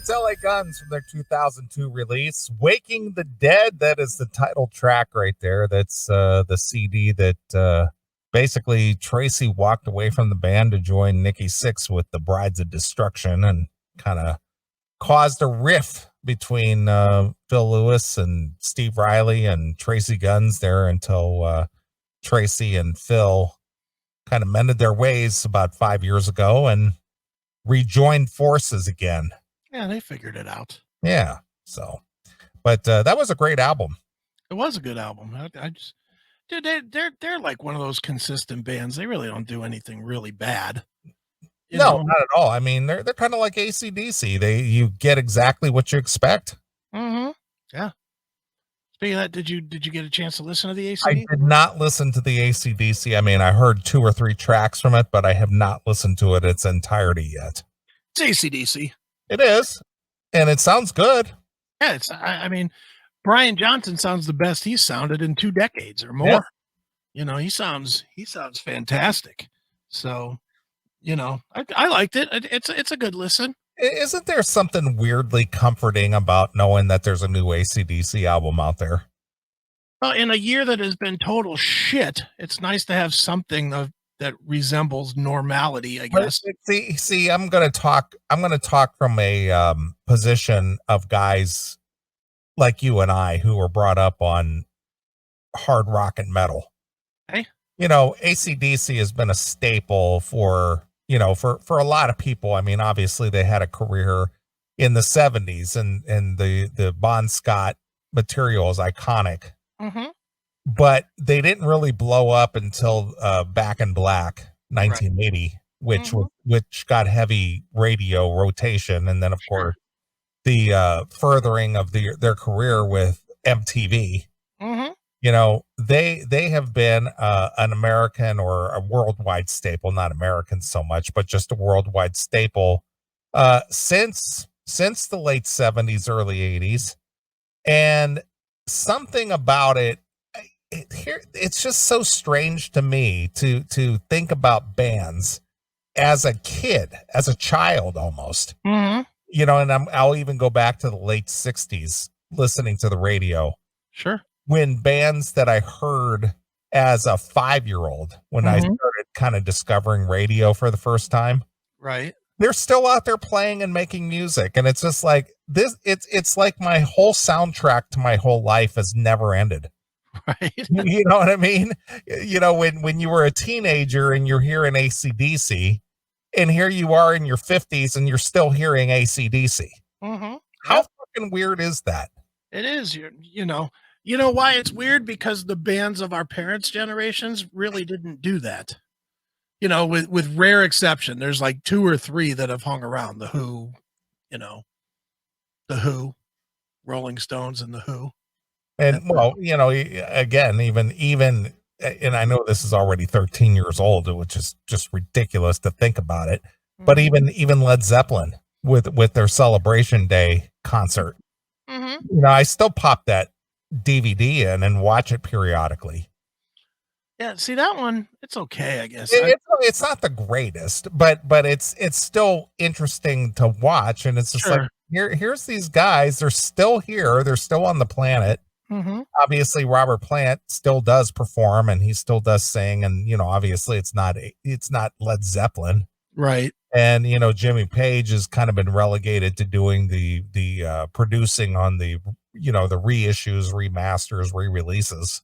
It's LA Guns from their 2002 release, Waking the Dead. That is the title track right there. That's the CD that basically Tracy walked away from the band to join Nikki Sixx with the Brides of Destruction and kind of caused a rift between Phil Lewis and Steve Riley and Tracy Guns there until Tracy and Phil kind of mended their ways about 5 years ago and rejoined forces again. Yeah, they figured it out. Yeah. So, but that was a great album. It was a good album. I just, dude, they're like one of those consistent bands. They really don't do anything really bad. No, not at all. I mean, they're kind of like AC/DC. You get exactly what you expect. Mm-hmm. Yeah. Speaking of that, did you get a chance to listen to the AC/DC? I did not listen to the AC/DC. I mean, I heard 2 or 3 tracks from it, but I have not listened to it its entirety yet. It's AC/DC. It is, and it sounds good. Yeah, it's. I mean, Brian Johnson sounds the best he's sounded in 2 decades or more. Yeah. He sounds fantastic. So, I liked it. It's a good listen. Isn't there something weirdly comforting about knowing that there's a new AC/DC album out there? Well, in a year that has been total shit, it's nice to have something that resembles normality, I guess. See, I'm going to talk from a position of guys like you and I who were brought up on hard rock and metal. Hey. AC/DC has been a staple for a lot of people. I mean, obviously they had a career in the 70s and the Bon Scott material is iconic, but they didn't really blow up until Back in Black 1980, which got heavy radio rotation. And then of course the furthering of their career with MTV. They have been an American or a worldwide staple, not American so much, but just a worldwide staple since the late 70s, early 80s. And something about it's just so strange to me to think about bands as a kid, as a child almost. And I'll even go back to the late 60s listening to the radio. Sure. When bands that I heard as a 5-year-old, when I started kind of discovering radio for the first time, right, they're still out there playing and making music. And it's just like this, it's like my whole soundtrack to my whole life has never ended. Right. You know what I mean? When you were a teenager and you're hearing AC/DC, and here you are in your 50s and you're still hearing AC/DC. How fucking weird is that? It is. You know why it's weird? Because the bands of our parents' generations really didn't do that. With rare exception, there's like 2 or 3 that have hung around. The Who, Rolling Stones and the Who. And again, even, and I know this is already 13 years old, which is just ridiculous to think about it. But even Led Zeppelin with their Celebration Day concert, I still pop that DVD in and watch it periodically. Yeah, see that one, it's okay, I guess. It's not the greatest, but it's still interesting to watch, and it's just like here's these guys, they're still here, they're still on the planet. Obviously Robert Plant still does perform and he still does sing, and obviously it's not Led Zeppelin, right? And Jimmy Page has kind of been relegated to doing the producing on the the reissues, remasters, re-releases.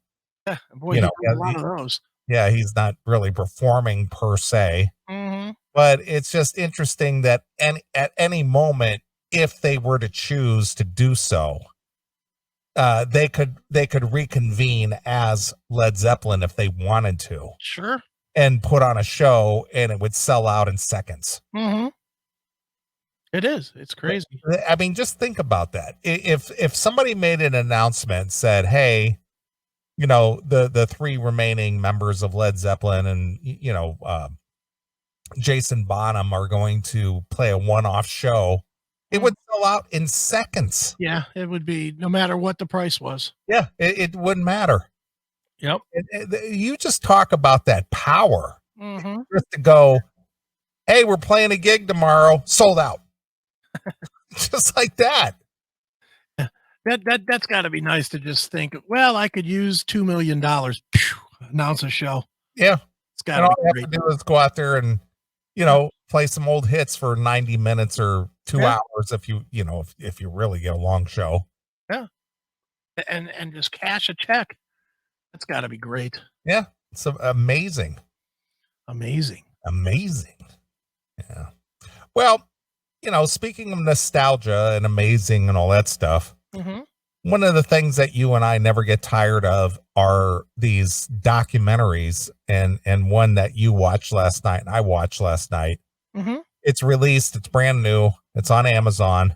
Yeah, boy, a lot of those. Yeah, he's not really performing per se. But it's just interesting that at any moment, if they were to choose to do so, they could reconvene as Led Zeppelin if they wanted to. Sure. And put on a show, and it would sell out in seconds. It is. It's crazy. I mean, just think about that. If somebody made an announcement, said, "Hey, the 3 remaining members of Led Zeppelin and Jason Bonham are going to play a one-off show," it would sell out in seconds. Yeah, it would be, no matter what the price was. Yeah, it wouldn't matter. Yep. You just talk about that power. Just to go, hey, we're playing a gig tomorrow, sold out. just like that. That's got to be nice to just think, well, I could use $2 million. Announce a show. Yeah. It's got And to all be you have great. to do is go out there and, play some old hits for 90 minutes or 2 hours if if you really get a long show. Yeah. And just cash a check. That's got to be great. Yeah. It's amazing. Amazing. Yeah. Well, speaking of nostalgia and amazing and all that stuff, one of the things that you and I never get tired of are these documentaries, and one that you watched last night and I watched last night. It's released. It's brand new. It's on Amazon.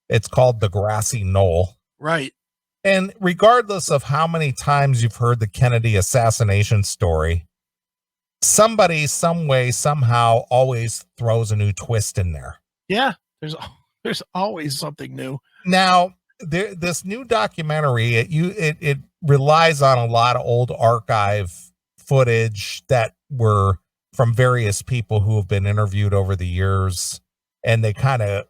It's called The Grassy Knoll. Right. And regardless of how many times you've heard the Kennedy assassination story, somebody, some way, somehow always throws a new twist in there. Yeah. There's always something new. Now, this new documentary, it relies on a lot of old archive footage that were from various people who have been interviewed over the years, and they kind of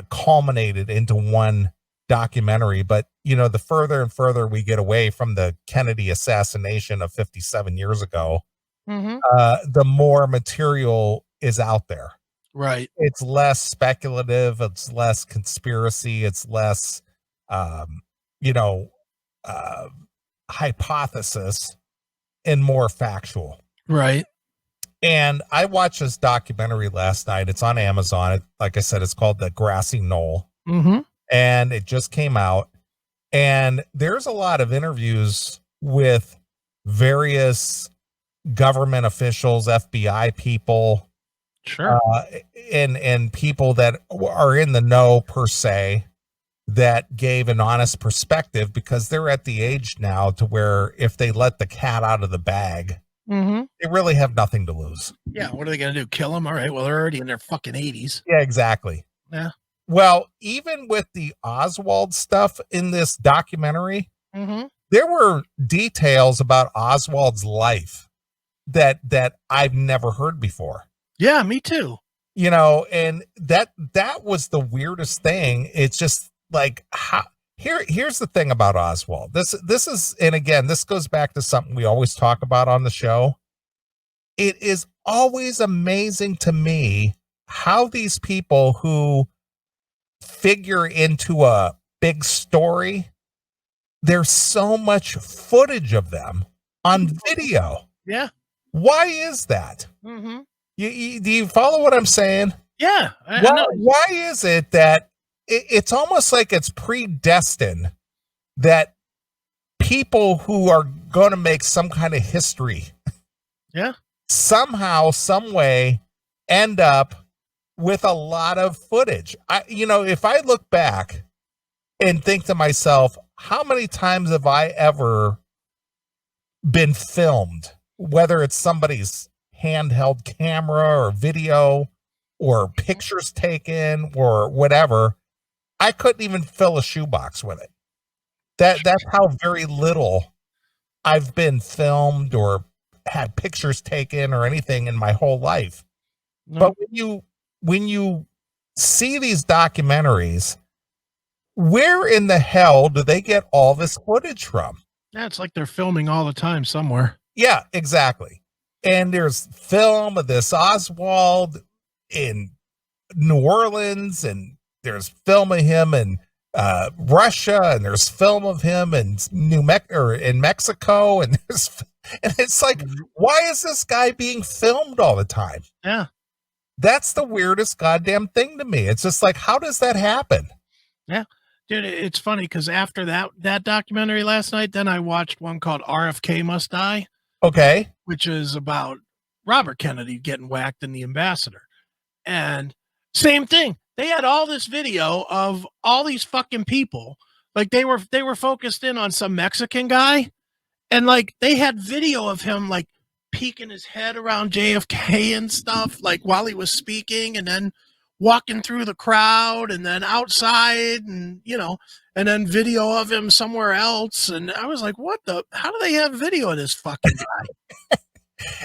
culminated into one documentary. But the further and further we get away from the Kennedy assassination of 57 years ago, the more material is out there. Right. It's less speculative. It's less conspiracy. It's less, hypothesis and more factual. Right. And I watched this documentary last night. It's on Amazon. Like I said, it's called The Grassy Knoll. And it just came out. And there's a lot of interviews with various government officials, FBI people, sure, and people that are in the know per se, that gave an honest perspective, because they're at the age now to where if they let the cat out of the bag, they really have nothing to lose. Yeah. What are they going to do? Kill them? All right. Well, they're already in their fucking 80s. Yeah, exactly. Yeah. Well, even with the Oswald stuff in this documentary, there were details about Oswald's life that I've never heard before. Yeah, me too. And that was the weirdest thing. It's just like, here's the thing about Oswald. This is, and again, this goes back to something we always talk about on the show. It is always amazing to me how these people who figure into a big story, there's so much footage of them on video. Yeah. Why is that? Do you follow what I'm saying? Yeah. Why is it that it's almost like it's predestined that people who are going to make some kind of history, somehow, some way, end up with a lot of footage? If I look back and think to myself, how many times have I ever been filmed, whether it's somebody's handheld camera or video or pictures taken or whatever? I couldn't even fill a shoebox with it. That's how very little I've been filmed or had pictures taken or anything in my whole life. But when you see these documentaries, where in the hell do they get all this footage from? Yeah, it's like they're filming all the time somewhere. Yeah, exactly. And there's film of this Oswald in New Orleans, and there's film of him in Russia, and there's film of him in in Mexico, and it's like, why is this guy being filmed all the time? Yeah. That's the weirdest goddamn thing to me. It's just like, how does that happen? Yeah. Dude, it's funny because after that documentary last night, then I watched one called RFK Must Die. Okay. Which is about Robert Kennedy getting whacked in the Ambassador. And same thing. They had all this video of all these fucking people. Like they were focused in on some Mexican guy. And like they had video of him like peeking his head around JFK and stuff, like while he was speaking, and then walking through the crowd, and then outside, and and then video of him somewhere else. And I was like, how do they have video of this fucking guy?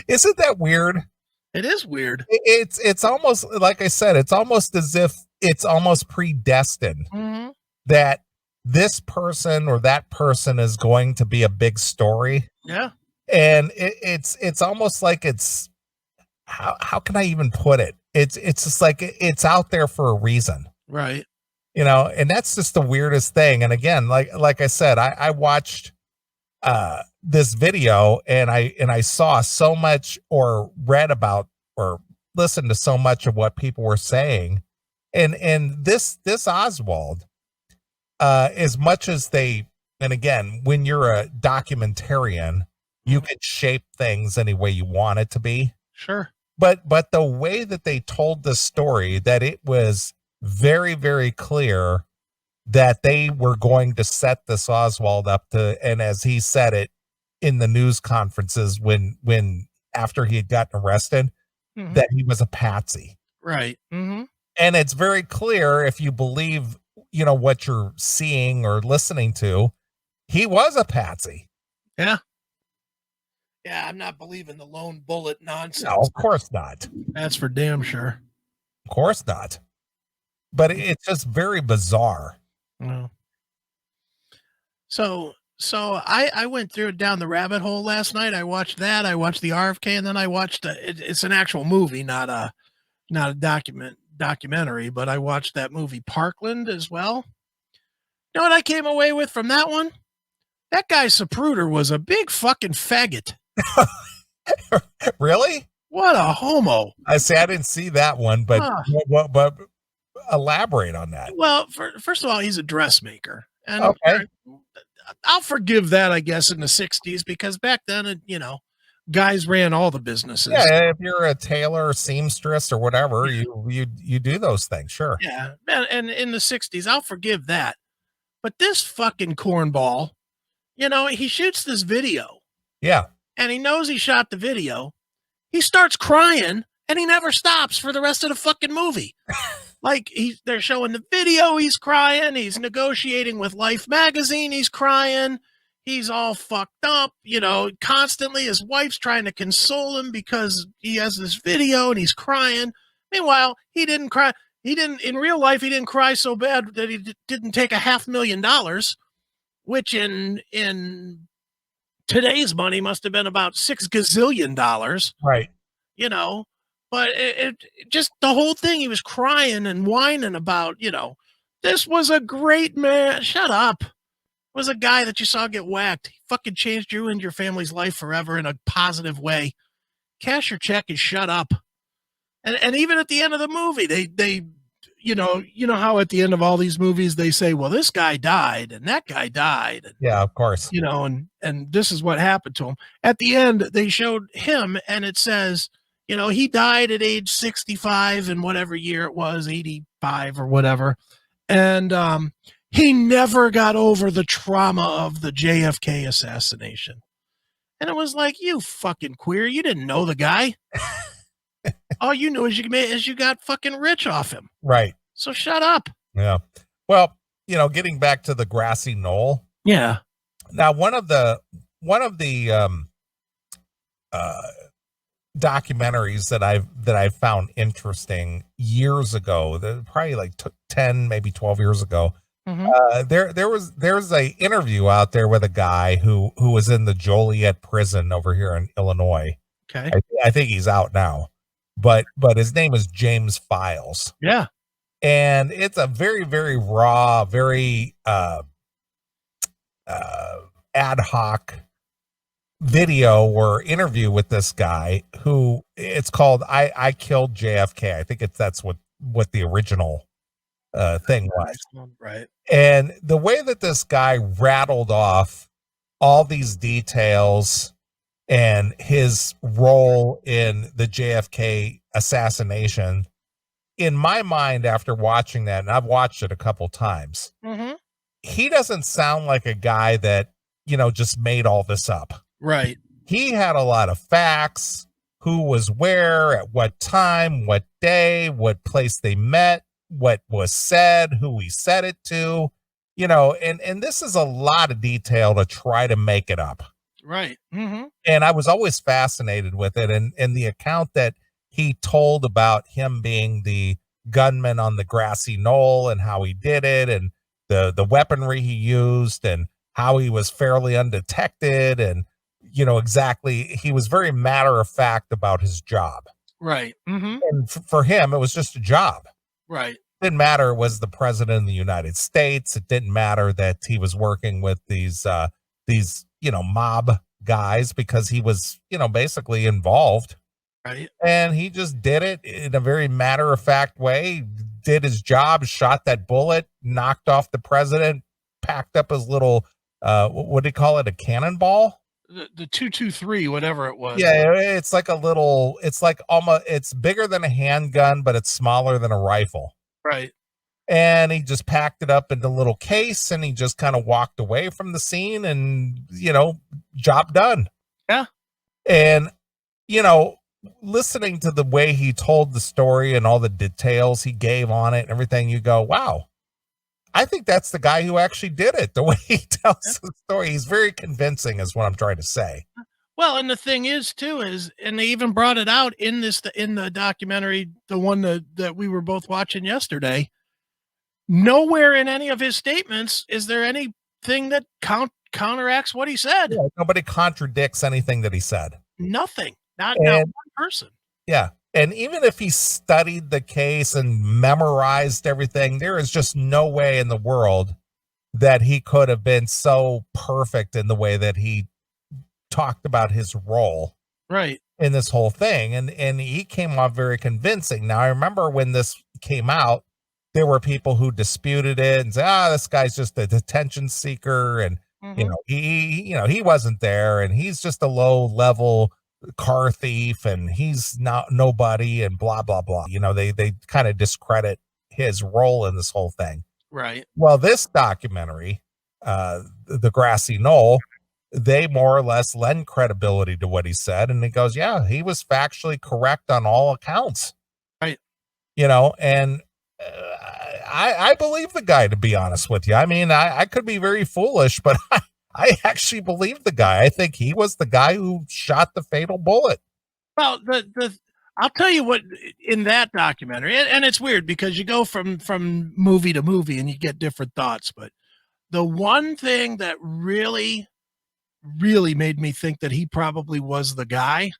Isn't that weird? It is weird. It's almost, like I said, it's almost as if it's almost predestined Mm-hmm. that this person or that person is going to be a big story. Yeah. And it's almost like it's, how can I even put it? It's just like it's out there for a reason, Right. and that's just the weirdest thing. And again, like I said, I watched this video and I saw so much or read about or listened to so much of what people were saying. And this Oswald, as much as and again, when you're a documentarian, you can shape things any way you want it to be. Sure. But the way that they told the story, that it was very, very clear that they were going to set this Oswald up to, and as he said it in the news conferences when after he had gotten arrested, Mm-hmm. that he was a patsy. Right. Mm-hmm. And it's very clear, if you believe, what you're seeing or listening to, he was a patsy. Yeah. Yeah, I'm not believing the lone bullet nonsense. No, of course not. That's for damn sure. Of course not. But it's just very bizarre. No. So I went down the rabbit hole last night. I watched that. I watched the RFK, and then I watched it's an actual movie, not a documentary, but I watched that movie Parkland as well. You know what I came away with from that one? That guy Zapruder was a big fucking faggot. Really? What a homo. I didn't see that one, but but elaborate on that. Well, first of all, he's a dressmaker. And okay. I'll forgive that, I guess, in the 60s, because back then, guys ran all the businesses. Yeah, if you're a tailor, seamstress, or whatever, you do those things, sure. Yeah, and in the 60s, I'll forgive that. But this fucking cornball, he shoots this video. Yeah. And he knows he shot the video. He starts crying, and he never stops for the rest of the fucking movie. Like, they're showing the video, he's crying. He's negotiating with Life magazine, he's crying. He's all fucked up, constantly. His wife's trying to console him because he has this video and he's crying. Meanwhile, he didn't cry. In real life, he didn't cry so bad that he didn't take $500,000, which in today's money must have been about $6 gazillion. Right. But it just the whole thing, he was crying and whining about, this was a great man. Shut up. It was a guy that you saw get whacked. He fucking changed you and your family's life forever in a positive way. Cash your check and shut up. And even at the end of the movie, they how at the end of all these movies, they say, well, this guy died and that guy died. And, yeah, of course. And this is what happened to him. At the end, they showed him and it says, he died at age 65 in whatever year it was, 85 or whatever. And he never got over the trauma of the JFK assassination. And it was like, you fucking queer. You didn't know the guy. All you knew is you got fucking rich off him. Right. So shut up. Yeah. Well, getting back to the Grassy Knoll. Yeah. Now, one of the documentaries that I found interesting years ago, probably like 10, maybe 12 years ago. Mm-hmm. There's a interview out there with a guy who was in the Joliet prison over here in Illinois. Okay. I think he's out now, but his name is James Files. Yeah. And it's a very, very raw, very ad hoc video or interview with this guy who it's called I Killed JFK. I think that's what the original thing was. Right. And the way that this guy rattled off all these details and his role in the JFK assassination, in my mind, after watching that, and I've watched it a couple times, mm-hmm. he doesn't sound like a guy that, just made all this up. Right. He had a lot of facts, who was where, at what time, what day, what place they met, what was said, who he said it to, and this is a lot of detail to try to make it up. Right. Mm-hmm. And I was always fascinated with it. And the account that he told about him being the gunman on the Grassy Knoll and how he did it, and the weaponry he used, and how he was fairly undetected, and exactly, he was very matter of fact about his job. Right. Mm-hmm. And for him, it was just a job. Right. It didn't matter it was the president of the United States. It didn't matter that he was working with these mob guys, because he was basically involved. Right. And he just did it in a very matter of fact way, did his job, shot that bullet, knocked off the president, packed up his little what do you call it, a cannonball? The 223, whatever it was. Yeah, it's like it's bigger than a handgun, but it's smaller than a rifle. Right. And he just packed it up into a little case, and he just kind of walked away from the scene, and job done. Yeah. And listening to the way he told the story and all the details he gave on it and everything, you go, wow, I think that's the guy who actually did it. The way he tells the story, he's very convincing, is what I'm trying to say. Well, and the thing is too, and they even brought it out in the documentary, the one that we were both watching yesterday. Nowhere in any of his statements is there anything that counteracts what he said. Yeah, nobody contradicts anything that he said. Nothing. Not one person. Yeah. And even if he studied the case and memorized everything, there is just no way in the world that he could have been so perfect in the way that he talked about his role right in this whole thing. And he came off very convincing. Now, I remember when this came out, there were people who disputed it and said, this guy's just a detention seeker. And, he wasn't there, and he's just a low level car thief, and he's not nobody, and blah blah blah. They kind of discredit his role in this whole thing. Right. Well, this documentary, the Grassy Knoll, they more or less lend credibility to what he said, and he goes, yeah, he was factually correct on all accounts. Right. And I believe the guy, to be honest with you. I mean, I could be very foolish, but I actually believe the guy. I think he was the guy who shot the fatal bullet. Well, I'll tell you what, in that documentary, and it's weird because you go from movie to movie and you get different thoughts, but the one thing that really, really made me think that he probably was the guy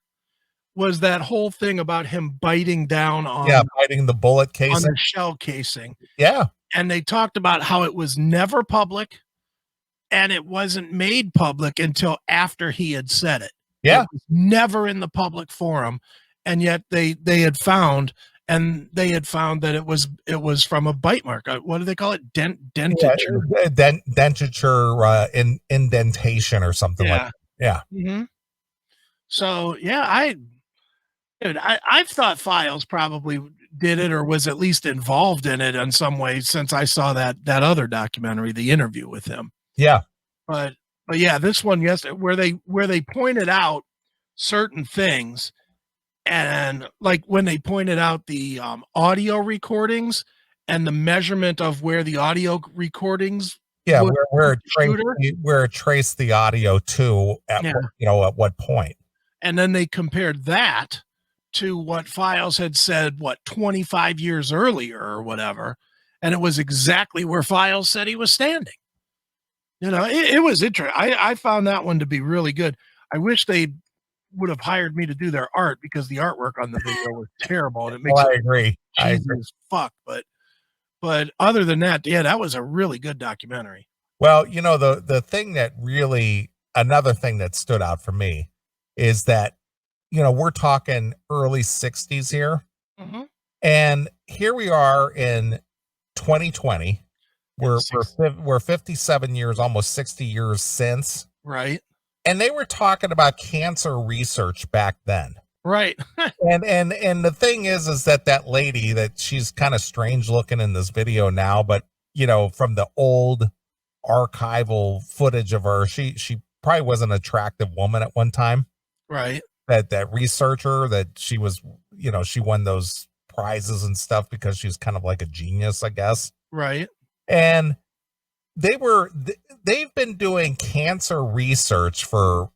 was that whole thing about him biting down on biting the bullet casing, on the shell casing. Yeah. And they talked about how it was never public, and it wasn't made public until after he had said it. Yeah. It was never in the public forum. And yet they had found that it was from a bite mark. What do they call it? Dentature. Dentature, indentation or something like that. Yeah. Mm-hmm. So yeah, I've thought Files probably did it or was at least involved in it in some way since I saw that other documentary, The Interview with him. Yeah. But yeah, this one, yes, where they pointed out certain things, and like when they pointed out the audio recordings and the measurement of where the audio recordings, where it traced the audio to at what point, and then they compared that to what Files had said 25 years earlier or whatever, and it was exactly where Files said he was standing. It was interesting. I found that one to be really good. I wish they would have hired me to do their art, because the artwork on the video was terrible, and it makes I agree as fuck. But other than that, yeah, that was a really good documentary. Well, the thing that really, another thing that stood out for me is that we're talking early 60s here. Mm-hmm. And here we are in 2020. We're 57 years, almost 60 years since. Right. And they were talking about cancer research back then. Right. and the thing is that lady, that she's kind of strange looking in this video now, but from the old archival footage of her, she probably was an attractive woman at one time. Right. That researcher, that she was, she won those prizes and stuff because she's kind of like a genius, I guess. Right. And they've been doing cancer research for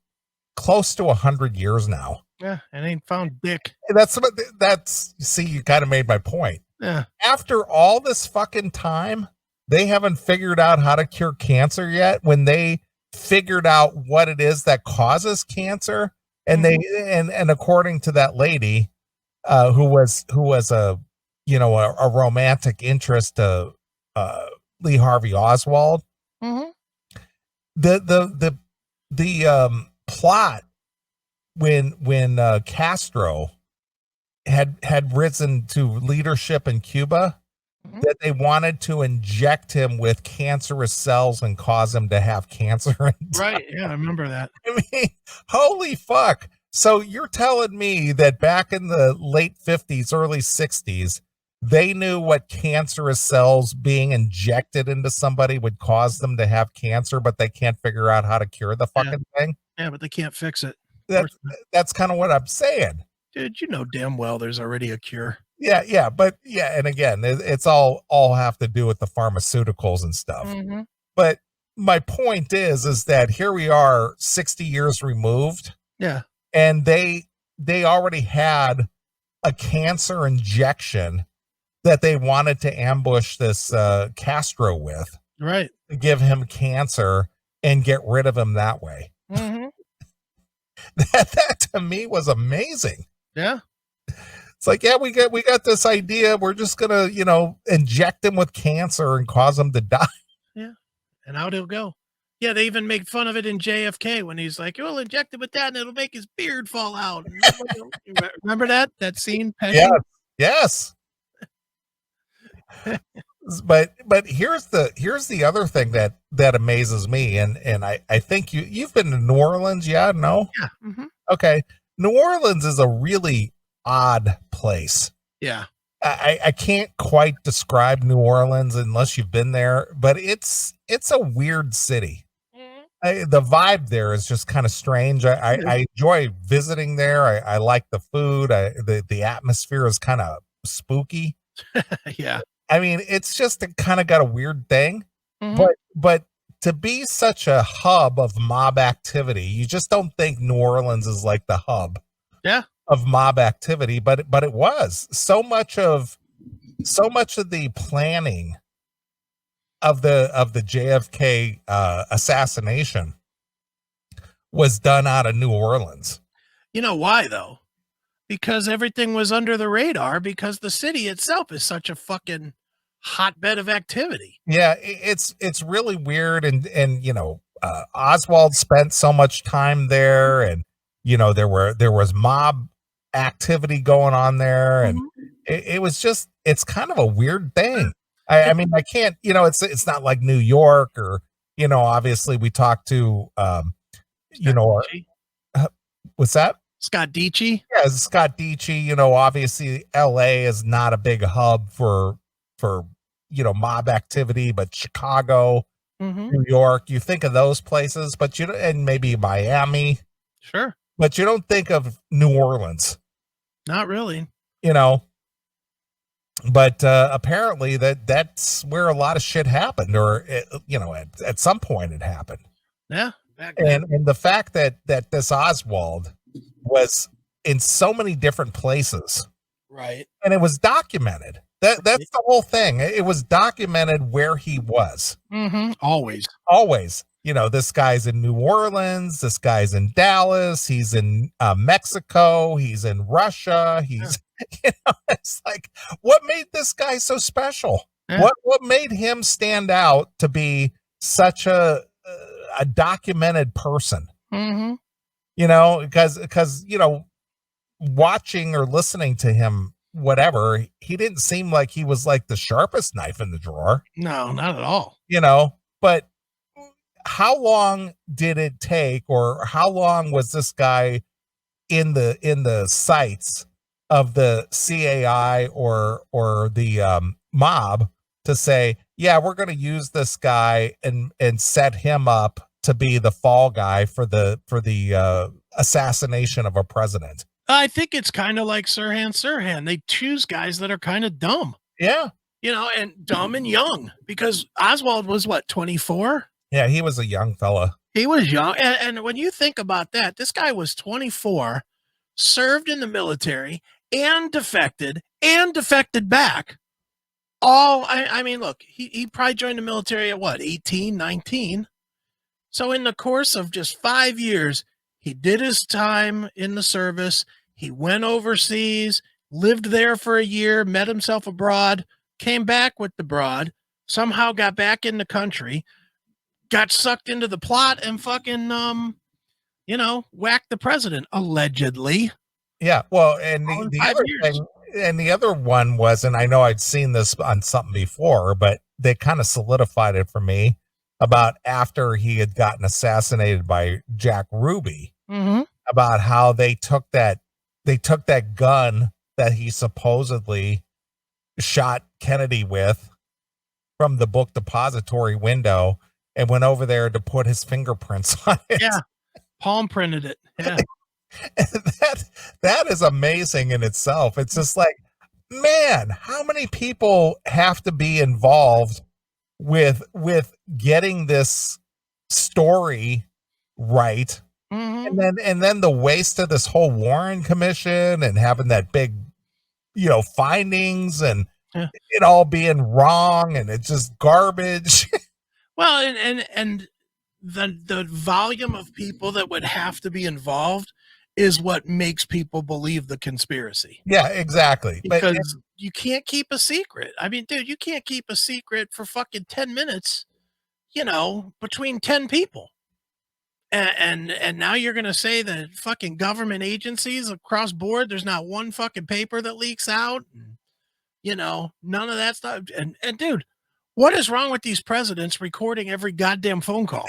close to 100 years now. Yeah, and ain't found dick. See, you kind of made my point. Yeah. After all this fucking time, they haven't figured out how to cure cancer yet. When they figured out what it is that causes cancer, and they and according to that lady, who was a a romantic interest to Lee Harvey Oswald, Mm-hmm. the plot when Castro had risen to leadership in Cuba, that they wanted to inject him with cancerous cells and cause him to have cancer. Right. Yeah, I remember that. I mean, holy fuck. So you're telling me that back in the late 50s, early 60s, they knew what cancerous cells being injected into somebody would cause them to have cancer, but they can't figure out how to cure the fucking thing? Yeah, but they can't fix it. That's kind of what I'm saying. Dude, you know damn well there's already a cure. Yeah, but and again, it's all have to do with the pharmaceuticals and stuff. Mm-hmm. But my point is that here we are 60 years removed. Yeah. And they already had a cancer injection that they wanted to ambush this Castro with. Right. To give him cancer and get rid of him that way. Mm-hmm. That to me was amazing. Yeah. It's like, yeah, we got this idea. We're just gonna, inject him with cancer and cause him to die. Yeah. And out he'll go. Yeah, they even make fun of it in JFK when he's like, "We'll inject him with that, and it'll make his beard fall out." Remember that scene? Pesci? Yes. But here's the other thing that amazes me, and I think you've been to New Orleans, yeah? No? Yeah. Mm-hmm. Okay. New Orleans is a really odd place. Yeah. I can't quite describe New Orleans unless you've been there, but it's a weird city. The vibe there is just kind of strange. I enjoy visiting there. I like the food. The atmosphere is kind of spooky. Yeah. I mean, it's just kind of got a weird thing. Mm-hmm. But to be such a hub of mob activity, you just don't think New Orleans is like the hub. Yeah. Of mob activity, but it was so much of the planning of the JFK assassination was done out of New Orleans. You know why though? Because everything was under the radar, because the city itself is such a fucking hotbed of activity. Yeah, it's really weird, and Oswald spent so much time there, and there was mob activity going on there, and it's kind of a weird thing. I mean, I can't, it's not like New York, or obviously we talked to what's that? Scott Dietschy? Yeah, Scott Dietschy. Obviously LA is not a big hub for mob activity, but Chicago, New York, you think of those places, but and maybe Miami. Sure. But you don't think of New Orleans. Not really. But apparently that's where a lot of shit happened, or at some point it happened. Yeah. And the fact that this Oswald was in so many different places, right? And it was documented. That's the whole thing. It was documented where he was. Mm-hmm. Always. This guy's in New Orleans. This guy's in Dallas. He's in Mexico. He's in Russia. He's, it's like, what made this guy so special? Yeah. What made him stand out to be such a documented person? Mm-hmm. Because watching or listening to him, whatever, he didn't seem like he was like the sharpest knife in the drawer. No, not at all. But how long did it take, or how long was this guy in the sights of the CAI or the mob to say, yeah, we're going to use this guy and set him up to be the fall guy for the assassination of a president? I think it's kind of like Sirhan. They choose guys that are kind of dumb. Yeah. And dumb and young, because Oswald was what, 24? Yeah, he was a young fella. He was young. And when you think about that, this guy was 24, served in the military and defected back. I mean, look, he probably joined the military at what, 18, 19? So in the course of just 5 years, he did his time in the service. He went overseas, lived there for a year, met himself abroad, came back with the broad, somehow got back in the country, got sucked into the plot, and fucking, whacked the president, allegedly. Yeah. Well, and All in the 5 other years. thing, and the other one was, and I know I'd seen this on something before, but they kind of solidified it for me about after he had gotten assassinated by Jack Ruby, Mm-hmm. about how they took that gun that he supposedly shot Kennedy with from the book depository window and went over there to put his fingerprints on it. Yeah. Palm printed it. Yeah. that is amazing in itself. It's just like, man, how many people have to be involved with getting this story right? Mm-hmm. And then the waste of this whole Warren Commission and having that big, findings and it all being wrong and it's just garbage. Well, and the volume of people that would have to be involved is what makes people believe the conspiracy. Yeah, exactly. Because you can't keep a secret. I mean, dude, you can't keep a secret for fucking 10 minutes, between 10 people. And now you're going to say that fucking government agencies across board, there's not one fucking paper that leaks out. None of that stuff. And dude, what is wrong with these presidents recording every goddamn phone call?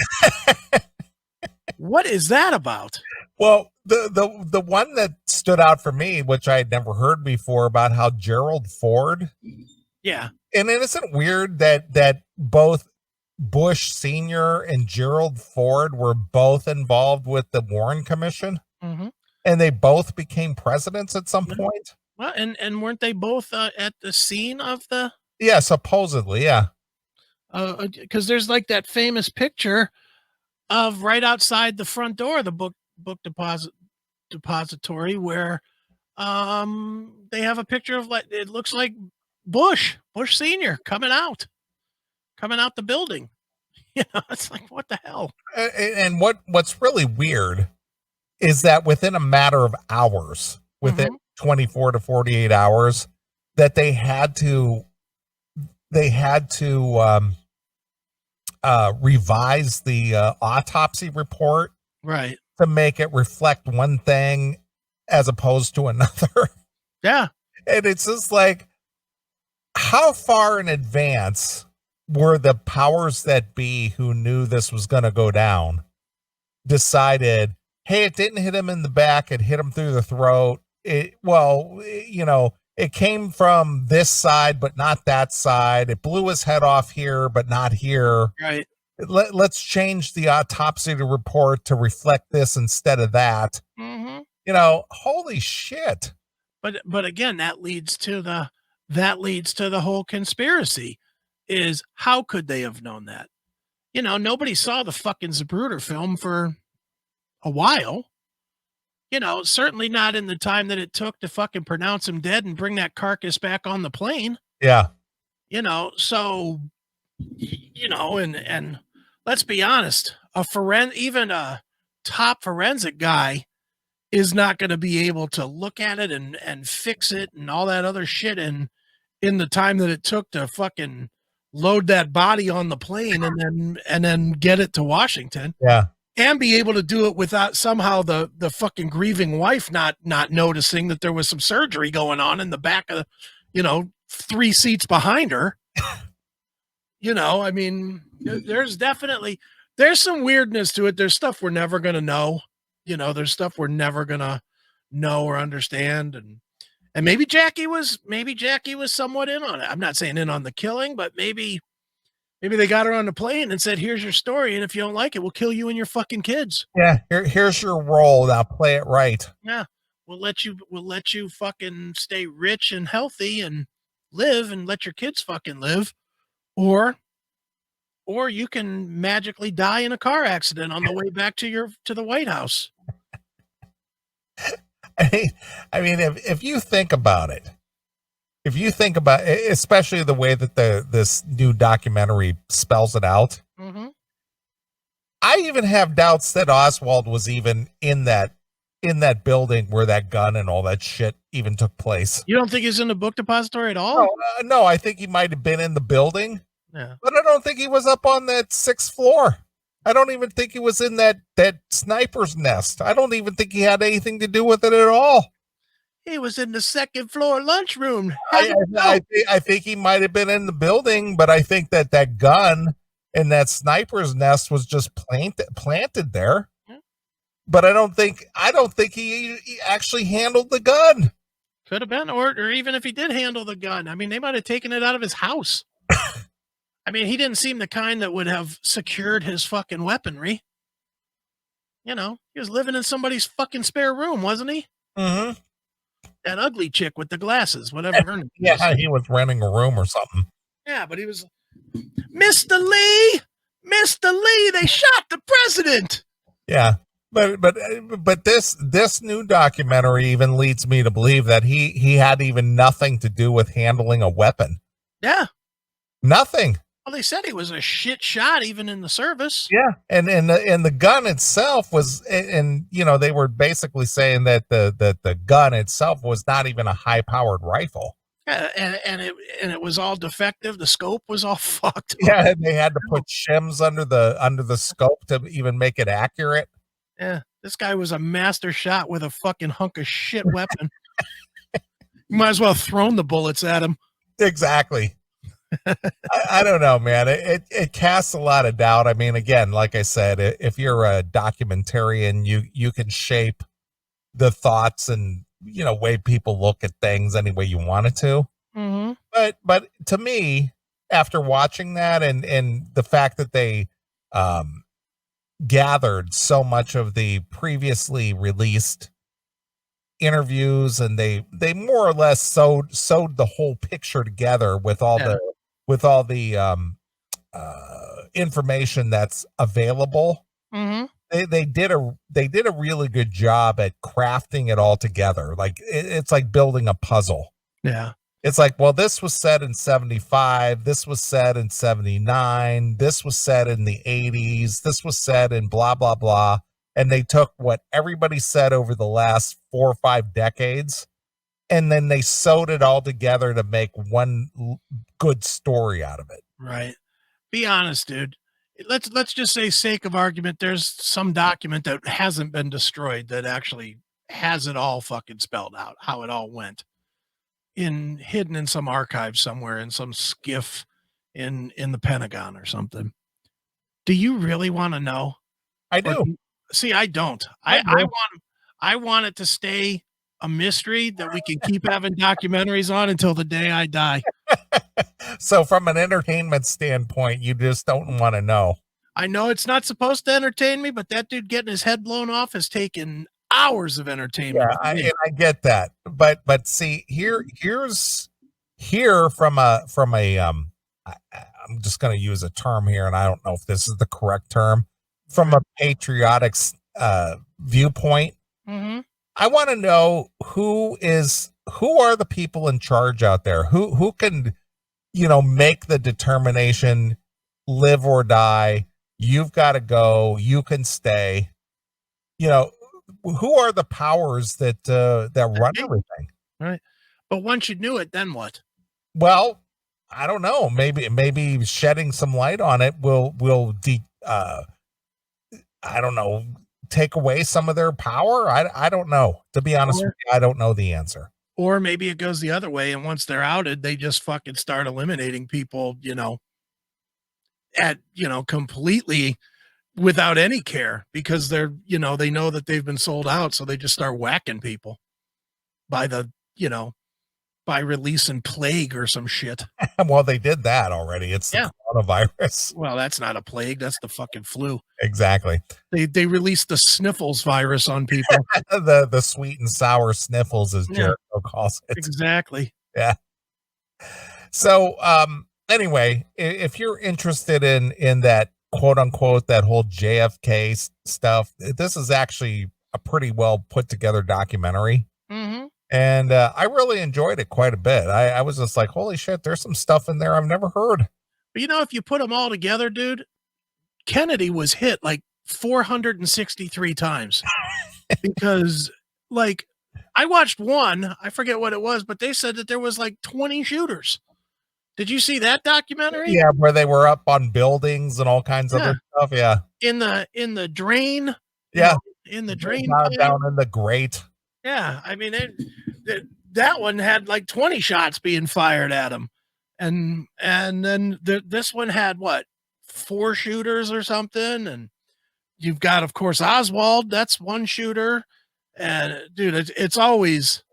What is that about? Well, the one that stood out for me, which I had never heard before, about how Gerald Ford. Yeah. And isn't it weird that both Bush Sr. and Gerald Ford were both involved with the Warren Commission? Mm-hmm. And they both became presidents at some point? Well, and weren't they both at the scene of the? Yeah, supposedly, yeah. Because there's like that famous picture of right outside the front door of the book depository where they have a picture of, like, it looks like Bush Sr. coming out the building. It's like, what the hell? And what's really weird is that within a matter of hours, within 24 to 48 hours, that they had to revise the autopsy report, right, to make it reflect one thing as opposed to another. Yeah. And it's just like, how far in advance were the powers that be, who knew this was going to go down, decided, hey, it didn't hit him in the back, it hit him through the throat. It came from this side, but not that side. It blew his head off here, but not here. Right. Let's change the autopsy report to reflect this instead of that. Mm-hmm. Holy shit. But again, that leads to the whole conspiracy. Is how could they have known that? Nobody saw the fucking Zapruder film for a while. Certainly not in the time that it took to fucking pronounce him dead and bring that carcass back on the plane. Yeah. So, and let's be honest, even a top forensic guy is not going to be able to look at it and fix it and all that other shit in the time that it took to fucking load that body on the plane and then get it to Washington. Yeah. And be able to do it without somehow the fucking grieving wife not noticing that there was some surgery going on in the back of, 3 seats behind her. I mean, there's some weirdness to it. There's stuff we're never going to know. There's stuff we're never going to know or understand. And maybe Jackie was somewhat in on it. I'm not saying in on the killing, but maybe they got her on the plane and said, here's your story. And if you don't like it, we'll kill you and your fucking kids. Yeah. Here's your role. Now play it right. Yeah. We'll let you fucking stay rich and healthy and live and let your kids fucking live. Or you can magically die in a car accident on the way back to the White House. I mean, if you think about it, if you think about it, especially the way that this new documentary spells it out, I even have doubts that Oswald was even in that building where that gun and all that shit even took place. You don't think he's in the book depository at all? No, I think he might have been in the building, yeah, but I don't think he was up on that 6th floor. I don't even think he was in that sniper's nest. I don't even think he had anything to do with it at all. He was in the 2nd floor lunchroom. I think he might have been in the building, but I think that gun and that sniper's nest was just planted there. Yeah. But I don't think he actually handled the gun. Could have been, or even if he did handle the gun, I mean, they might have taken it out of his house. I mean, he didn't seem the kind that would have secured his fucking weaponry. You know, he was living in somebody's fucking spare room, wasn't he? Mm-hmm. That ugly chick with the glasses, whatever her name was. Yeah, he was renting a room or something. Yeah, but he was, Mr. Lee, they shot the president. Yeah, but this new documentary even leads me to believe that he had even nothing to do with handling a weapon. Yeah, nothing. Well, they said he was a shit shot even in the service. Yeah, and the gun itself was, and you know, they were basically saying that the gun itself was not even a high powered rifle. Yeah, and it was all defective. The scope was all fucked. Yeah, and they had to put shims under the scope to even make it accurate. Yeah, this guy was a master shot with a fucking hunk of shit weapon. You might as well have thrown the bullets at him. Exactly. I don't know, man. It casts a lot of doubt. I mean, again, like I said, if you're a documentarian, you can shape the thoughts and, you know, way people look at things any way you wanted to. Mm-hmm. But to me, after watching that and the fact that they gathered so much of the previously released interviews and they more or less sewed the whole picture together with all the information that's available. Mm-hmm. They did a really good job at crafting it all together. Like it's like building a puzzle. Yeah. It's like, well, this was said in 75, this was said in 79, this was said in the 80s, this was said in blah blah blah, and they took what everybody said over the last 4 or 5 decades and then they sewed it all together to make one good story out of it. Right. Be honest, dude. Let's just say, sake of argument, there's some document that hasn't been destroyed that actually has it all fucking spelled out, how it all went, hidden in some archive somewhere, in some skiff in the Pentagon or something. Do you really want to know? I do. See, I don't. I want it to stay a mystery that we can keep having documentaries on until the day I die. So from an entertainment standpoint, you just don't want to know. I know it's not supposed to entertain me, but that dude getting his head blown off has taken hours of entertainment. Yeah, I get that. But see, here's from a I'm just going to use a term here, and I don't know if this is the correct term. From a patriotic viewpoint, mm-hmm. I want to know who are the people in charge out there? Who can, you know, make the determination, live or die. You've got to go. You can stay. You know, who are the powers that run everything? Right. But once you knew it, then what? Well, I don't know. Maybe shedding some light on it will I don't know, take away some of their power. I don't know. To be honest with you, I don't know the answer. Or maybe it goes the other way, and once they're outed, they just fucking start eliminating people, you know, completely without any care, because they're, you know, they know that they've been sold out, so they just start whacking people by releasing plague or some shit. Well, they did that already. It's the coronavirus. Well, that's not a plague. That's the fucking flu. Exactly. They released the sniffles virus on people. the sweet and sour sniffles, as Jericho calls it. Exactly. Yeah. So, anyway, if you're interested in that quote unquote, that whole JFK stuff, this is actually a pretty well put together documentary. Mm-hmm. And I really enjoyed it quite a bit. I was just like, holy shit, there's some stuff in there I've never heard. But you know, if you put them all together, dude, Kennedy was hit like 463 times because, like, I watched one, I forget what it was, but they said that there was like 20 shooters. Did you see that documentary? Yeah, where they were up on buildings and all kinds of Yeah. other stuff. Yeah. In the drain. Yeah. In the drain. Down in the grate. Yeah. I mean, that one had like 20 shots being fired at him. And then this one had what, 4 shooters or something. And you've got, of course, Oswald. That's one shooter. And dude, it's always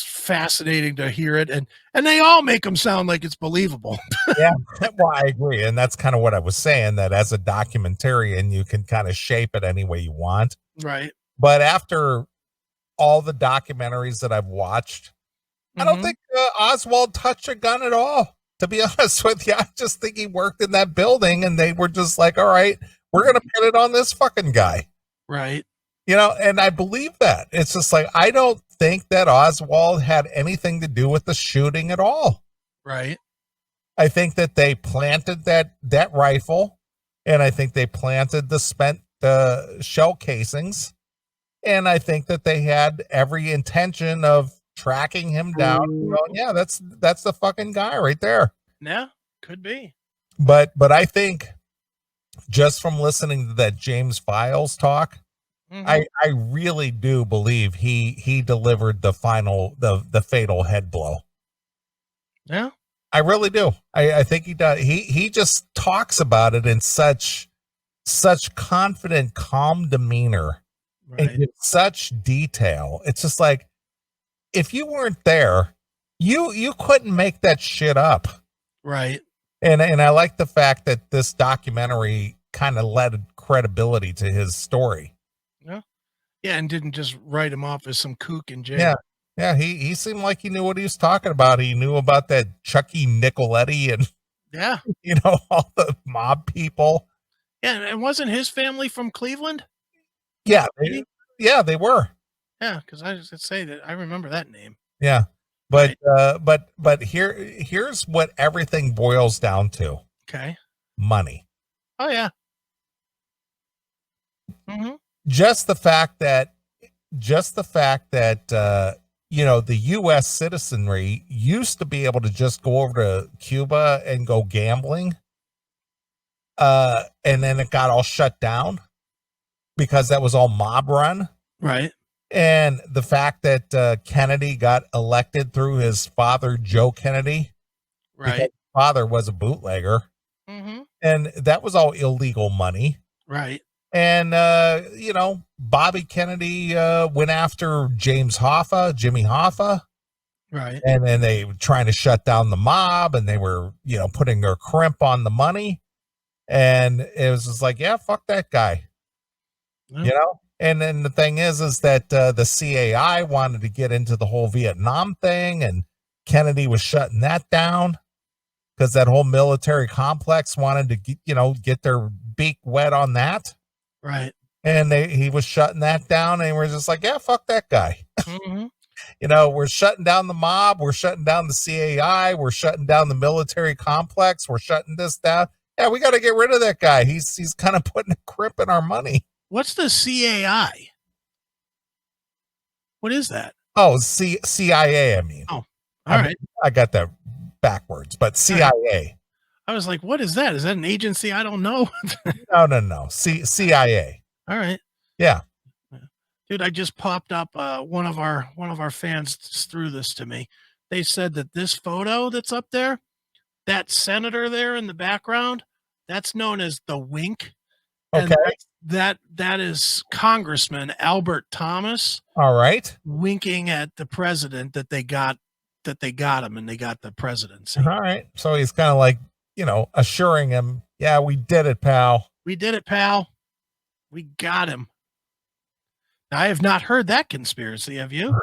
fascinating to hear it. And they all make them sound like it's believable. Yeah. Well, I agree. And that's kind of what I was saying, that as a documentarian, you can kind of shape it any way you want. Right. But after all the documentaries that I've watched, I don't think Oswald touched a gun at all. To be honest with you, I just think he worked in that building and they were just like, all right, we're going to pin it on this fucking guy. Right. You know, and I believe that. It's just like, I don't think that Oswald had anything to do with the shooting at all. Right. I think that they planted that rifle, and I think they planted the spent shell casings, and I think that they had every intention of tracking him down. Going, yeah, that's the fucking guy right there. Yeah, could be. But I think just from listening to that James Files talk, I really do believe he delivered the final the fatal head blow. Yeah. I really do. I think he does. He just talks about it in such confident, calm demeanor, and in such detail. It's just like, if you weren't there, you couldn't make that shit up. Right. And I like the fact that this documentary kind of led credibility to his story. Yeah. Yeah, and didn't just write him off as some kook in jail. Yeah. Yeah, he seemed like he knew what he was talking about. He knew about that Chucky Nicoletti and all the mob people. Yeah, and wasn't his family from Cleveland? Yeah, they were. Yeah, because I was going to say that I remember that name. Yeah, but but here's what everything boils down to. Okay. Money. Oh yeah. Just the fact that the U.S. citizenry used to be able to just go over to Cuba and go gambling. And then it got all shut down because that was all mob run. Right. And the fact that Kennedy got elected through his father, Joe Kennedy. Right. His father was a bootlegger. And that was all illegal money. Right. And, Bobby Kennedy went after Jimmy Hoffa. Right. And then they were trying to shut down the mob, and they were, putting their crimp on the money. And it was just like, yeah, fuck that guy. Yeah. And then the thing is that the CAI wanted to get into the whole Vietnam thing, and Kennedy was shutting that down because that whole military complex wanted to, get their beak wet on that. Right. And he was shutting that down, and we're just like, yeah, fuck that guy. We're shutting down the mob. We're shutting down the CAI. We're shutting down the military complex. We're shutting this down. Yeah, we got to get rid of that guy. He's kind of putting a crimp in our money. What's the CAI? What is that? Oh, CIA, I mean. Oh, all right. I got that backwards, but CIA. I was like, what is that? Is that an agency? I don't know. No. CIA. All right. Yeah. Dude, I just popped up one of our fans threw this to me. They said that this photo that's up there, that senator there in the background, that's known as the wink. Okay. And that is Congressman Albert Thomas. All right. Winking at the president that they got him and they got the presidency. All right. So he's kind of like, assuring him, yeah, we did it, pal. We did it, pal. We got him. Now, I have not heard that conspiracy. Have you?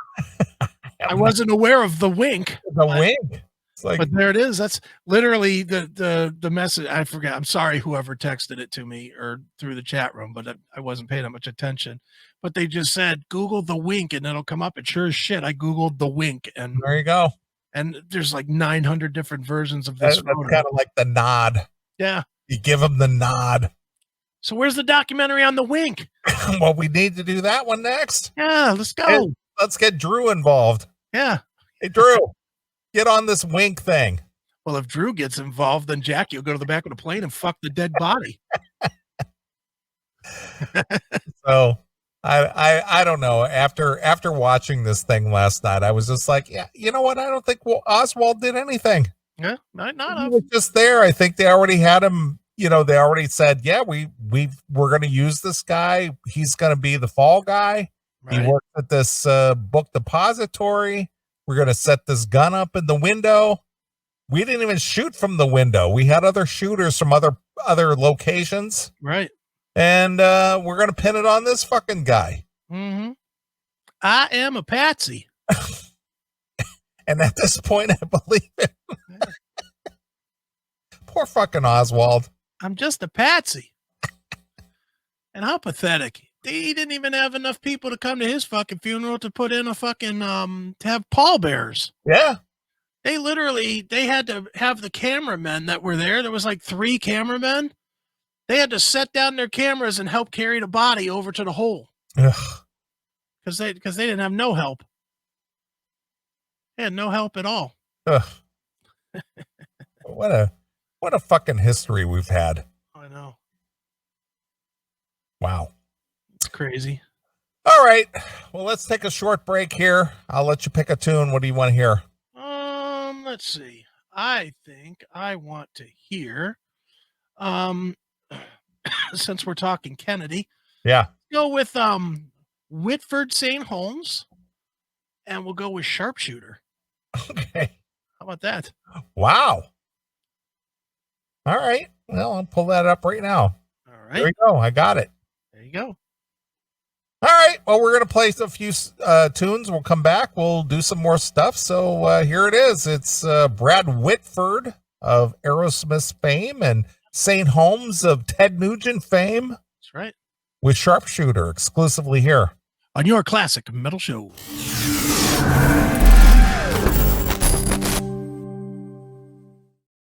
I wasn't aware of the wink. The wink. It's like, but there it is. That's literally the message. I forget. I'm sorry, whoever texted it to me or through the chat room, but I wasn't paying that much attention. but they just said Google the wink and it'll come up. And sure as shit, I Googled the wink, and there you go. And there's like 900 different versions of That's this. kind of like the nod. Yeah. You give them the nod. So where's the documentary on the wink? Well, we need to do that one next. Yeah, let's go. Hey, let's get Drew involved. Yeah. Hey, Drew, get on this wink thing. Well, if Drew gets involved, then Jackie will go to the back of the plane and fuck the dead body. So I don't know. After watching this thing last night, I was just like, yeah, you know what? I don't think Oswald did anything. Yeah, he was just there. I think they already had him. You know, they already said, yeah, we're going to use this guy. He's going to be the fall guy. Right. He worked at this book depository. We're going to set this gun up in the window. We didn't even shoot from the window. We had other shooters from other locations. Right. And we're going to pin it on this fucking guy. Mm-hmm. I am a patsy. And at this point, I believe it. Poor fucking Oswald. I'm just a patsy. And how pathetic. He didn't even have enough people to come to his fucking funeral to put in a fucking, to have pallbearers. Yeah. They had to have the cameramen that were there. There was like 3 cameramen. They had to set down their cameras and help carry the body over to the hole. Because they didn't have no help. They had no help at all. What a fucking history we've had. I know. Wow. It's crazy. All right. Well, let's take a short break here. I'll let you pick a tune. What do you want to hear? Let's see. I think I want to hear, since we're talking Kennedy. Yeah. Go with Whitford St. Holmes, and we'll go with Sharpshooter. Okay. How about that? Wow. All right. Well, I'll pull that up right now. All right. There you go. I got it. There you go. All right. Well, we're going to play a few tunes. We'll come back. We'll do some more stuff. So here it is. It's Brad Whitford of Aerosmith fame and St. Holmes of Ted Nugent fame. That's right. With Sharpshooter exclusively here on your classic metal show.